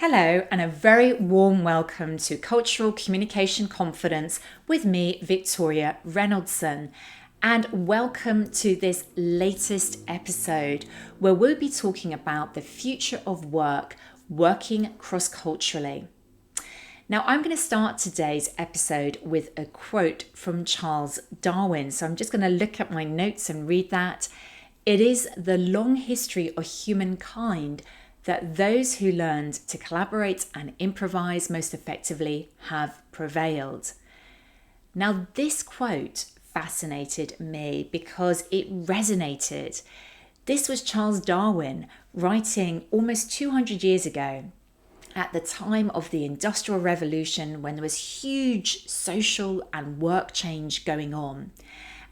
Hello, and a very warm welcome to Cultural Communication Confidence with me, Victoria Reynoldson. And welcome to this latest episode where we'll be talking about the future of work, working cross-culturally. Now, I'm going to start today's episode with a quote from Charles Darwin. So I'm just going to look at my notes and read that. It is the long history of humankind that those who learned to collaborate and improvise most effectively have prevailed. Now, this quote fascinated me because it resonated. This was Charles Darwin writing almost 200 years ago at the time of the Industrial Revolution, when there was huge social and work change going on.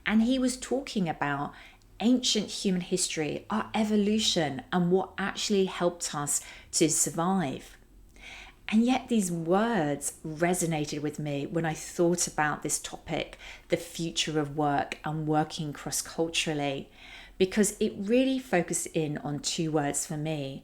And he was talking about ancient human history, our evolution, and what actually helped us to survive. And yet these words resonated with me when I thought about this topic, the future of work and working cross-culturally, because it really focused in on two words for me.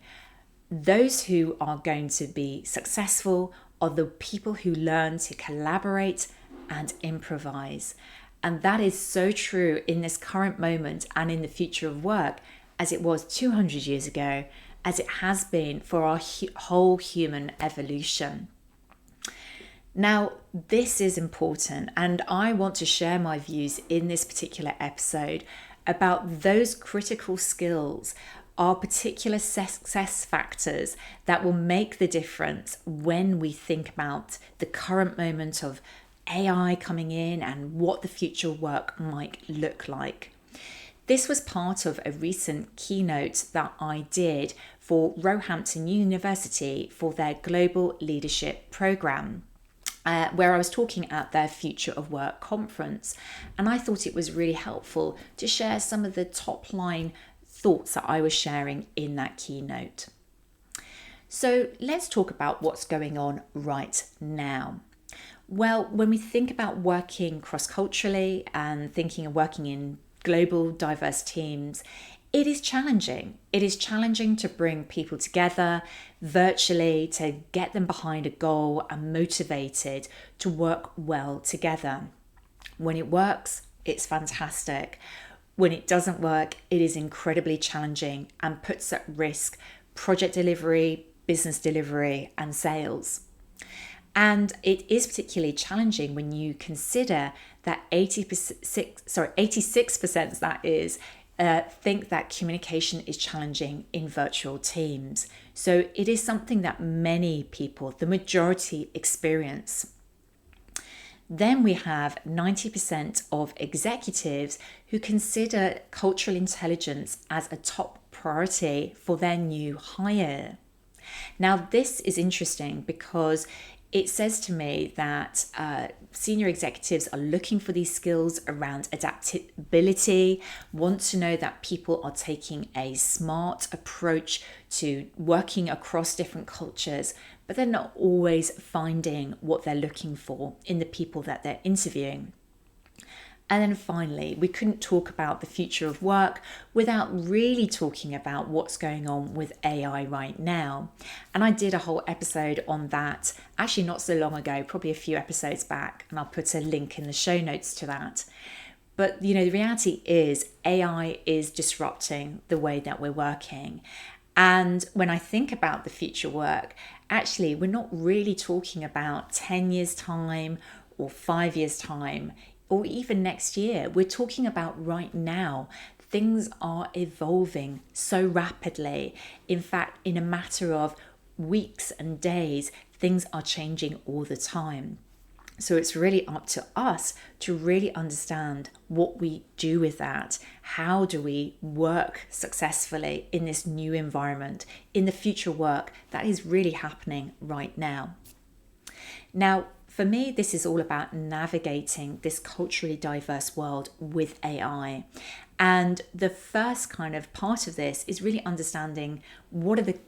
Those who are going to be successful are the people who learn to collaborate and improvise. And that is so true in this current moment and in the future of work, as it was 200 years ago, as it has been for our whole human evolution. Now, this is important, and I want to share my views in this particular episode about those critical skills, our particular success factors that will make the difference when we think about the current moment of AI coming in and what the future work might look like. This was part of a recent keynote that I did for Roehampton University for their Global Leadership Programme, where I was talking at their Future of Work conference. And I thought it was really helpful to share some of the top line thoughts that I was sharing in that keynote. So let's talk about what's going on right now. Well, when we think about working cross-culturally and thinking of working in global diverse teams, it is challenging. It is challenging to bring people together virtually, to get them behind a goal and motivated to work well together. When it works, it's fantastic. When it doesn't work, it is incredibly challenging and puts at risk project delivery, business delivery, and sales. And it is particularly challenging when you consider that 86% that is, think that communication is challenging in virtual teams. So it is something that many people, the majority, experience. Then we have 90% of executives who consider cultural intelligence as a top priority for their new hire. Now, this is interesting because it says to me that senior executives are looking for these skills around adaptability, want to know that people are taking a smart approach to working across different cultures, but they're not always finding what they're looking for in the people that they're interviewing. And then finally, we couldn't talk about the future of work without really talking about what's going on with AI right now. And I did a whole episode on that, actually not so long ago, probably a few episodes back, and I'll put a link in the show notes to that. But, the reality is AI is disrupting the way that we're working. And when I think about the future work, actually, we're not really talking about 10 years' time or 5 years' time, or even next year. We're talking about right now. Things are evolving so rapidly. In fact, in a matter of weeks and days, things are changing all the time. So it's really up to us to really understand what we do with that. How do we work successfully in this new environment, in the future work that is really happening right now? Now, for me, this is all about navigating this culturally diverse world with AI. And the first kind of part of this is really understanding what are the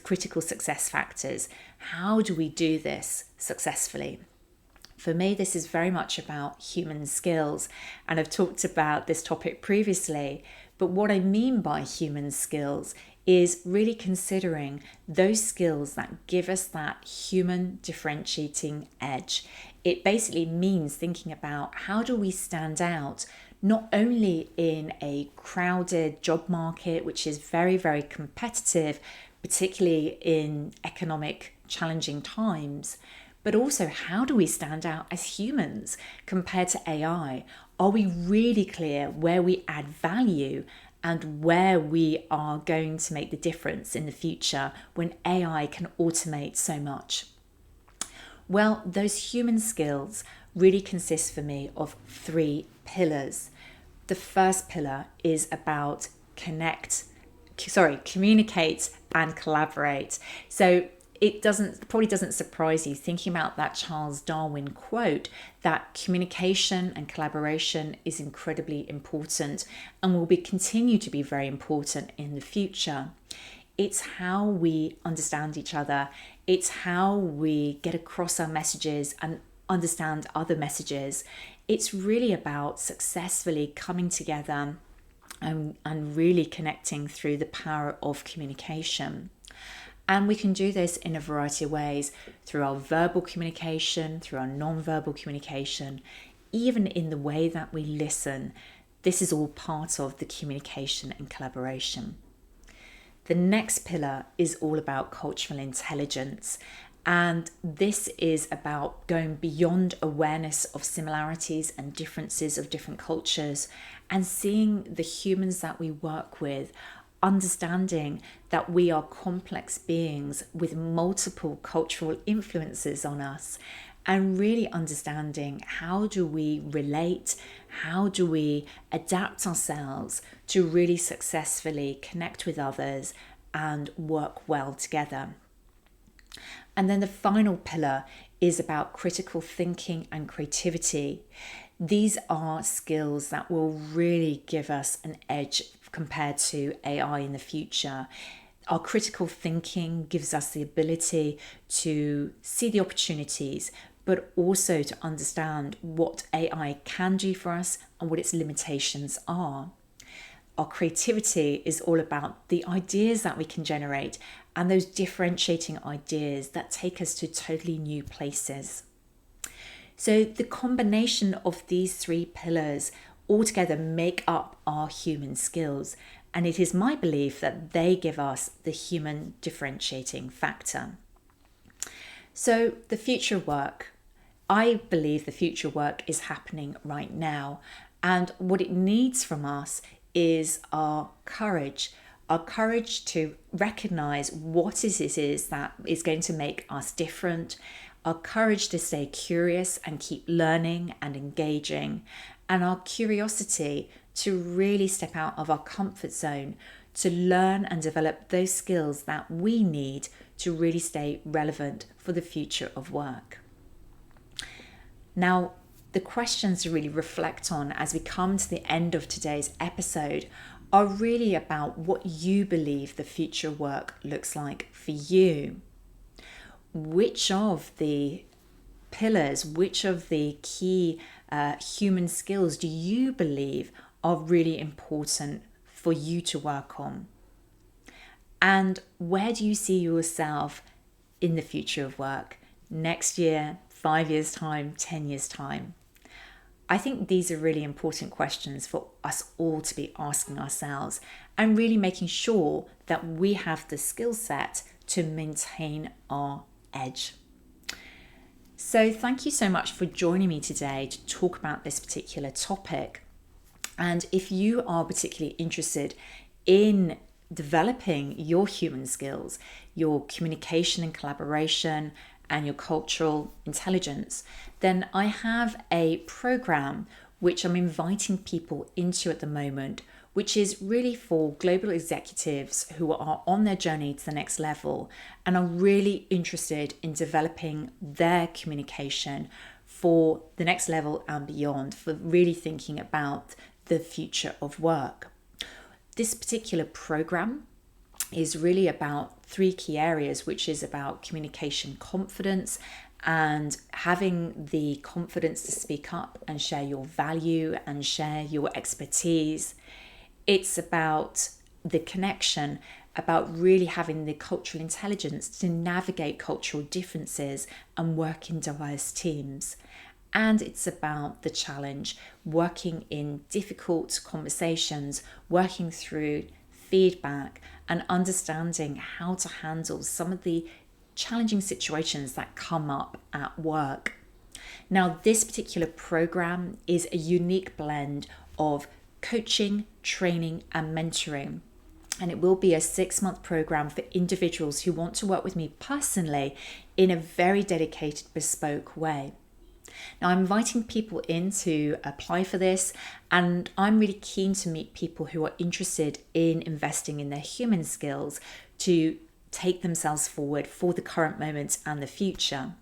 critical success factors. How do we do this successfully? For me, this is very much about human skills. And I've talked about this topic previously. But what I mean by human skills is really considering those skills that give us that human differentiating edge. It basically means thinking about how do we stand out, not only in a crowded job market, which is very, very competitive, particularly in economic challenging times, but also how do we stand out as humans compared to AI? Are we really clear where we add value and where we are going to make the difference in the future when AI can automate so much? Well, those human skills really consist for me of 3 pillars. The first pillar is about communicate and collaborate. So it probably doesn't surprise you thinking about that Charles Darwin quote that communication and collaboration is incredibly important and will continue to be very important in the future. It's how we understand each other. It's how we get across our messages and understand other messages. It's really about successfully coming together and really connecting through the power of communication. And we can do this in a variety of ways, through our verbal communication, through our non-verbal communication, even in the way that we listen. This is all part of the communication and collaboration. The next pillar is all about cultural intelligence. And this is about going beyond awareness of similarities and differences of different cultures and seeing the humans that we work with, understanding that we are complex beings with multiple cultural influences on us, and really understanding how do we relate, how do we adapt ourselves to really successfully connect with others and work well together. And then the final pillar is about critical thinking and creativity. These are skills that will really give us an edge compared to AI in the future. Our critical thinking gives us the ability to see the opportunities, but also to understand what AI can do for us and what its limitations are. Our creativity is all about the ideas that we can generate and those differentiating ideas that take us to totally new places. So the combination of these 3 pillars altogether make up our human skills, and it is my belief that they give us the human differentiating factor. So the future work, I believe the future work is happening right now, and what it needs from us is our courage to recognize what it is that is going to make us different, our courage to stay curious and keep learning and engaging, and our curiosity to really step out of our comfort zone to learn and develop those skills that we need to really stay relevant for the future of work. Now, the questions to really reflect on as we come to the end of today's episode are really about what you believe the future work looks like for you. Which of the pillars, which of the key human skills do you believe are really important for you to work on? And where do you see yourself in the future of work? Next year, 5 years' time, 10 years' time? I think these are really important questions for us all to be asking ourselves and really making sure that we have the skill set to maintain our edge. So thank you so much for joining me today to talk about this particular topic. And if you are particularly interested in developing your human skills, your communication and collaboration, and your cultural intelligence, then I have a program which I'm inviting people into at the moment, which is really for global executives who are on their journey to the next level and are really interested in developing their communication for the next level and beyond, for really thinking about the future of work. This particular program is really about 3 key areas, which is about communication confidence and having the confidence to speak up and share your value and share your expertise. It's about the connection about really having the cultural intelligence to navigate cultural differences and work in diverse teams. And it's about the challenge, working in difficult conversations, working through feedback and understanding how to handle some of the challenging situations that come up at work. Now, this particular program is a unique blend of coaching, training, and mentoring. And it will be a 6-month program for individuals who want to work with me personally in a very dedicated, bespoke way. Now, I'm inviting people in to apply for this, and I'm really keen to meet people who are interested in investing in their human skills to take themselves forward for the current moment and the future.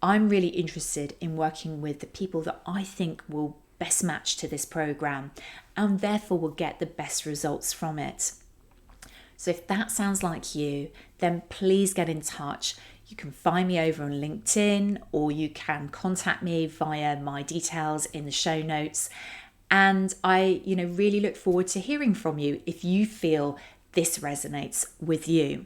I'm really interested in working with the people that I think will best match to this program and therefore will get the best results from it. So if that sounds like you, then please get in touch. You can find me over on LinkedIn, or you can contact me via my details in the show notes. And I, really look forward to hearing from you if you feel this resonates with you.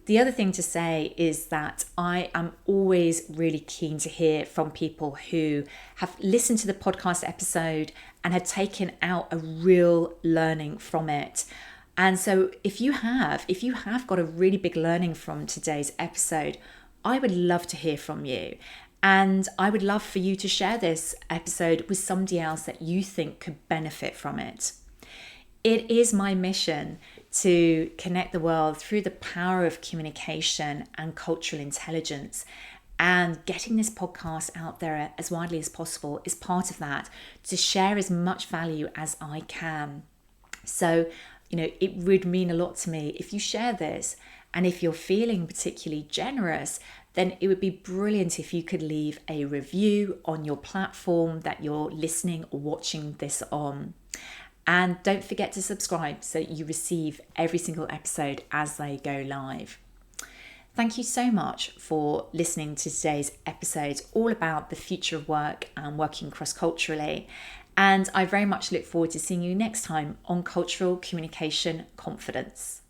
The other thing to say is that I am always really keen to hear from people who have listened to the podcast episode and have taken out a real learning from it. And so if you have got a really big learning from today's episode, I would love to hear from you. And I would love for you to share this episode with somebody else that you think could benefit from it. It is my mission to connect the world through the power of communication and cultural intelligence. And getting this podcast out there as widely as possible is part of that, to share as much value as I can. So, it would mean a lot to me if you share this. And if you're feeling particularly generous, then it would be brilliant if you could leave a review on your platform that you're listening or watching this on. And don't forget to subscribe so that you receive every single episode as they go live. Thank you so much for listening to today's episode, all about the future of work and working cross-culturally. And I very much look forward to seeing you next time on Cultural Communication Confidence.